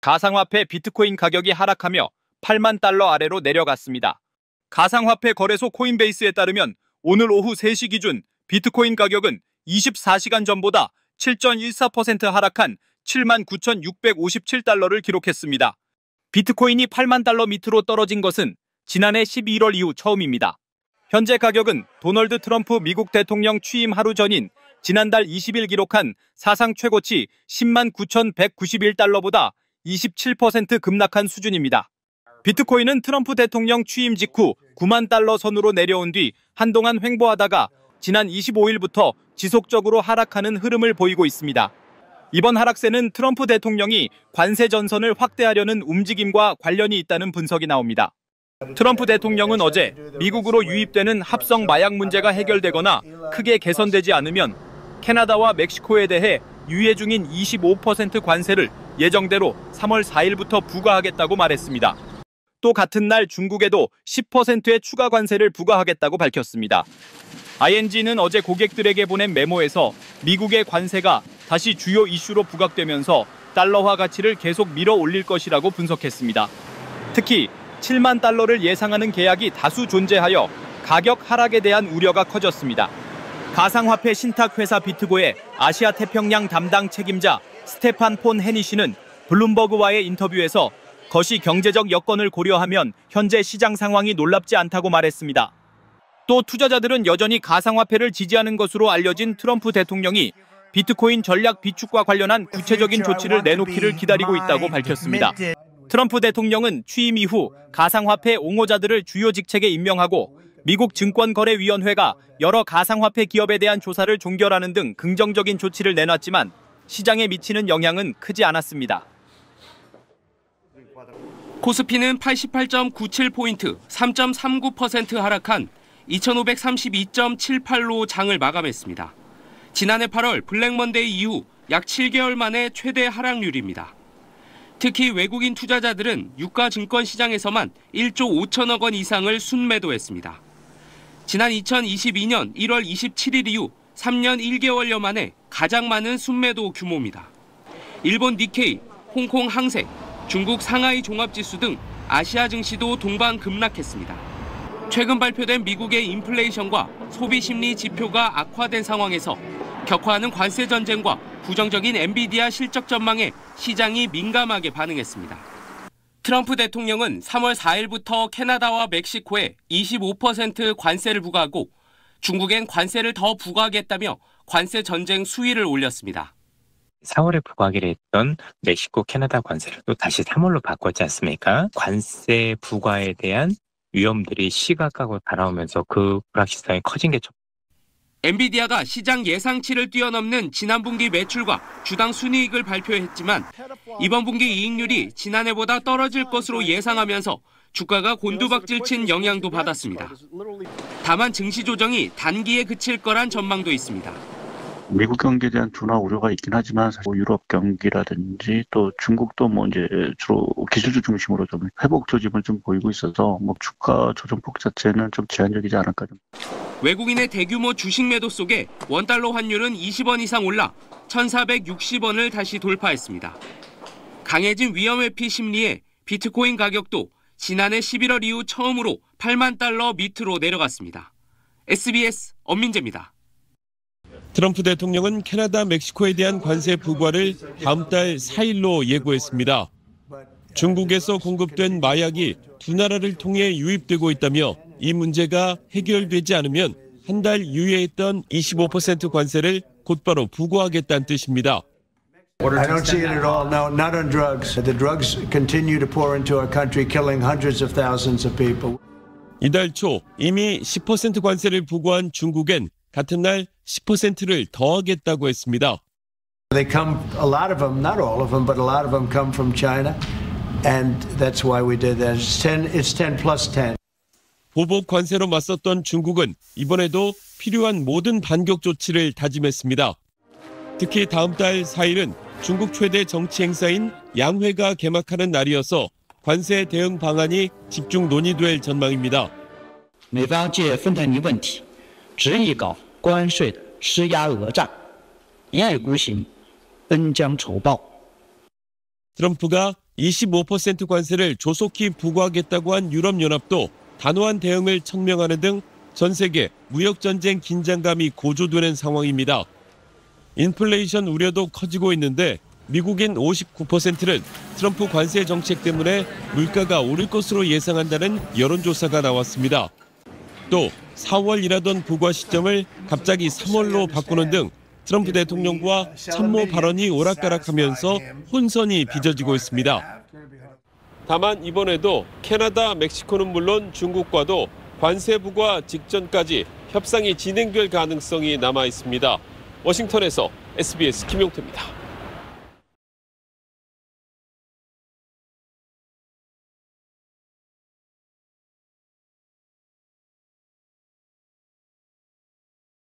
가상화폐 비트코인 가격이 하락하며 8만 달러 아래로 내려갔습니다. 가상화폐 거래소 코인베이스에 따르면 오늘 오후 3시 기준 비트코인 가격은 24시간 전보다 7.14% 하락한 79,657달러를 기록했습니다. 비트코인이 8만 달러 밑으로 떨어진 것은 지난해 11월 이후 처음입니다. 현재 가격은 도널드 트럼프 미국 대통령 취임 하루 전인 지난달 20일 기록한 사상 최고치 10만 9,191달러보다 27% 급락한 수준입니다. 비트코인은 트럼프 대통령 취임 직후 9만 달러 선으로 내려온 뒤 한동안 횡보하다가 지난 25일부터 지속적으로 하락하는 흐름을 보이고 있습니다. 이번 하락세는 트럼프 대통령이 관세 전선을 확대하려는 움직임과 관련이 있다는 분석이 나옵니다. 트럼프 대통령은 어제 미국으로 유입되는 합성 마약 문제가 해결되거나 크게 개선되지 않으면 캐나다와 멕시코에 대해 유예 중인 25% 관세를 예정대로 3월 4일부터 부과하겠다고 말했습니다. 또 같은 날 중국에도 10%의 추가 관세를 부과하겠다고 밝혔습니다. ING는 어제 고객들에게 보낸 메모에서 미국의 관세가 다시 주요 이슈로 부각되면서 달러화 가치를 계속 밀어 올릴 것이라고 분석했습니다. 특히 7만 달러를 예상하는 계약이 다수 존재하여 가격 하락에 대한 우려가 커졌습니다. 가상화폐 신탁회사 비트고의 아시아 태평양 담당 책임자 스테판 폰 헤니시는 블룸버그와의 인터뷰에서 거시 경제적 여건을 고려하면 현재 시장 상황이 놀랍지 않다고 말했습니다. 또 투자자들은 여전히 가상화폐를 지지하는 것으로 알려진 트럼프 대통령이 비트코인 전략 비축과 관련한 구체적인 조치를 내놓기를 기다리고 있다고 밝혔습니다. 트럼프 대통령은 취임 이후 가상화폐 옹호자들을 주요 직책에 임명하고 미국 증권거래위원회가 여러 가상화폐 기업에 대한 조사를 종결하는 등 긍정적인 조치를 내놨지만 시장에 미치는 영향은 크지 않았습니다. 코스피는 88.97포인트, 3.39% 하락한 2,532.78로 장을 마감했습니다. 지난해 8월 블랙먼데이 이후 약 7개월 만에 최대 하락률입니다. 특히 외국인 투자자들은 유가 증권 시장에서만 1조 5천억 원 이상을 순매도했습니다. 지난 2022년 1월 27일 이후 3년 1개월여 만에 가장 많은 순매도 규모입니다. 일본 니케이, 홍콩 항생, 중국 상하이 종합지수 등 아시아 증시도 동반 급락했습니다. 최근 발표된 미국의 인플레이션과 소비 심리 지표가 악화된 상황에서 격화하는 관세 전쟁과 부정적인 엔비디아 실적 전망에 시장이 민감하게 반응했습니다. 트럼프 대통령은 3월 4일부터 캐나다와 멕시코에 25% 관세를 부과하고 중국엔 관세를 더 부과하겠다며 관세 전쟁 수위를 올렸습니다. 4월에 부과하기로 했던 멕시코, 캐나다 관세를 또 다시 3월로 바꿨지 않습니까? 관세 부과에 대한 위험들이 시각각으로 다가오면서 그 불확실성이 커진 게 엔비디아가 시장 예상치를 뛰어넘는 지난 분기 매출과 주당 순이익을 발표했지만 이번 분기 이익률이 지난해보다 떨어질 것으로 예상하면서 주가가 곤두박질친 영향도 받았습니다. 다만 증시 조정이 단기에 그칠 거란 전망도 있습니다. 미국 경기에 대한 둔화 우려가 있긴 하지만 사실 유럽 경기라든지 또 중국도 이제 주로 기술주 중심으로 좀 회복 조짐을 좀 보이고 있어서 주가 조정폭 자체는 좀 제한적이지 않을까 좀. 외국인의 대규모 주식 매도 속에 원달러 환율은 20원 이상 올라 1,460원을 다시 돌파했습니다. 강해진 위험회피 심리에 비트코인 가격도 지난해 11월 이후 처음으로 8만 달러 밑으로 내려갔습니다. SBS 엄민재입니다. 트럼프 대통령은 캐나다, 멕시코에 대한 관세 부과를 다음 달 4일로 예고했습니다. 중국에서 공급된 마약이 두 나라를 통해 유입되고 있다며 이 문제가 해결되지 않으면 한 달 유예했던 25% 관세를 곧바로 부과하겠다는 뜻입니다. I don't see it at all. No, not on drugs. The drugs continue to pour into our country, killing hundreds of thousands of people. 이달 초 이미 10% 관세를 부과한 중국엔 같은 날 10%를 더하겠다고 했습니다. They come, a lot of them, not all of them, but a lot of them come from China, and that's why we did that. It's 10 plus 10. 보복 관세로 맞섰던 중국은 이번에도 필요한 모든 반격 조치를 다짐했습니다. 특히 다음 달 4일은 중국 최대 정치 행사인 양회가 개막하는 날이어서 관세 대응 방안이 집중 논의될 전망입니다. 美方借芬太尼问题执意搞关税的施压讹诈，一意孤行，恩将仇报。 트럼프가 25% 관세를 조속히 부과하겠다고 한 유럽연합도 단호한 대응을 천명하는 등 전 세계 무역전쟁 긴장감이 고조되는 상황입니다. 인플레이션 우려도 커지고 있는데 미국인 59%는 트럼프 관세 정책 때문에 물가가 오를 것으로 예상한다는 여론조사가 나왔습니다. 또 4월이라던 부과 시점을 갑자기 3월로 바꾸는 등 트럼프 대통령과 참모 발언이 오락가락하면서 혼선이 빚어지고 있습니다. 다만 이번에도 캐나다, 멕시코는 물론 중국과도 관세 부과 직전까지 협상이 진행될 가능성이 남아 있습니다. 워싱턴에서 SBS 김용태입니다.